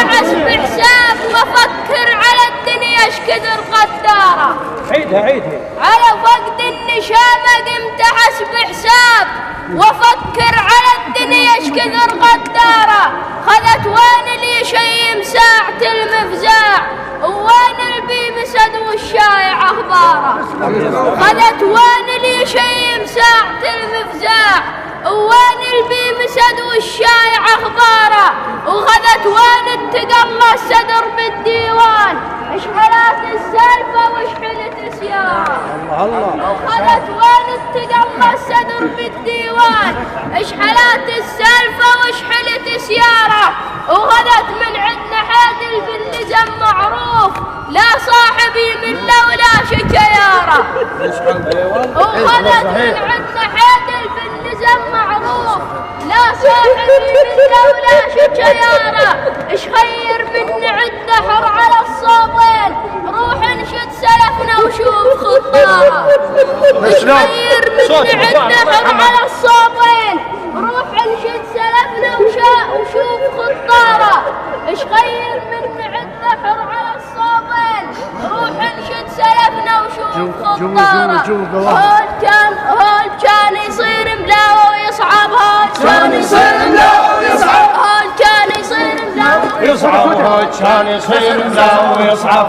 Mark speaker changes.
Speaker 1: امتعس بحساب وافكر على الدنيا ايش كثر غدارة.
Speaker 2: عيدها
Speaker 1: على فقد النشامة قمت احس بحساب وافكر على الدنيا ايش كثر غدارة. خذت وين لي شيم ساعة المفزاع وين البي مسد والشايع اخباره. خذت وين لي شيم ساعة المفزاع وين البي مسد والشايع اخباره. وخذت وين التقلى الصدر بالديوان اشحلات السالفة واشحلت سيارة. وخذت وين التقلى الصدر بالديوان اشحلات السالفة واشحلت سيارة. وخذت من عندنا حادل باللزم معروف لا صاحبي من لولا شكيارة. وخذت من عندنا حادل باللزم معروف لا صاحبي من لولا شكيارة. ايش خير من عندنا حر على الصابين روح انشد سلفنا وشوف خطارة. ايش خير من عندنا حر على الصابين روح انشد سلفنا وشوف خطارة. ايش خير من عندنا حر على الصابين روح انشد سلفنا وشوف خطارة. هول كان يصير ملاو ويصعب هول كان يصير ملاو ويصعب هول كان يصير ملاو ويصعب هول كان يصير ملاو ويصعب.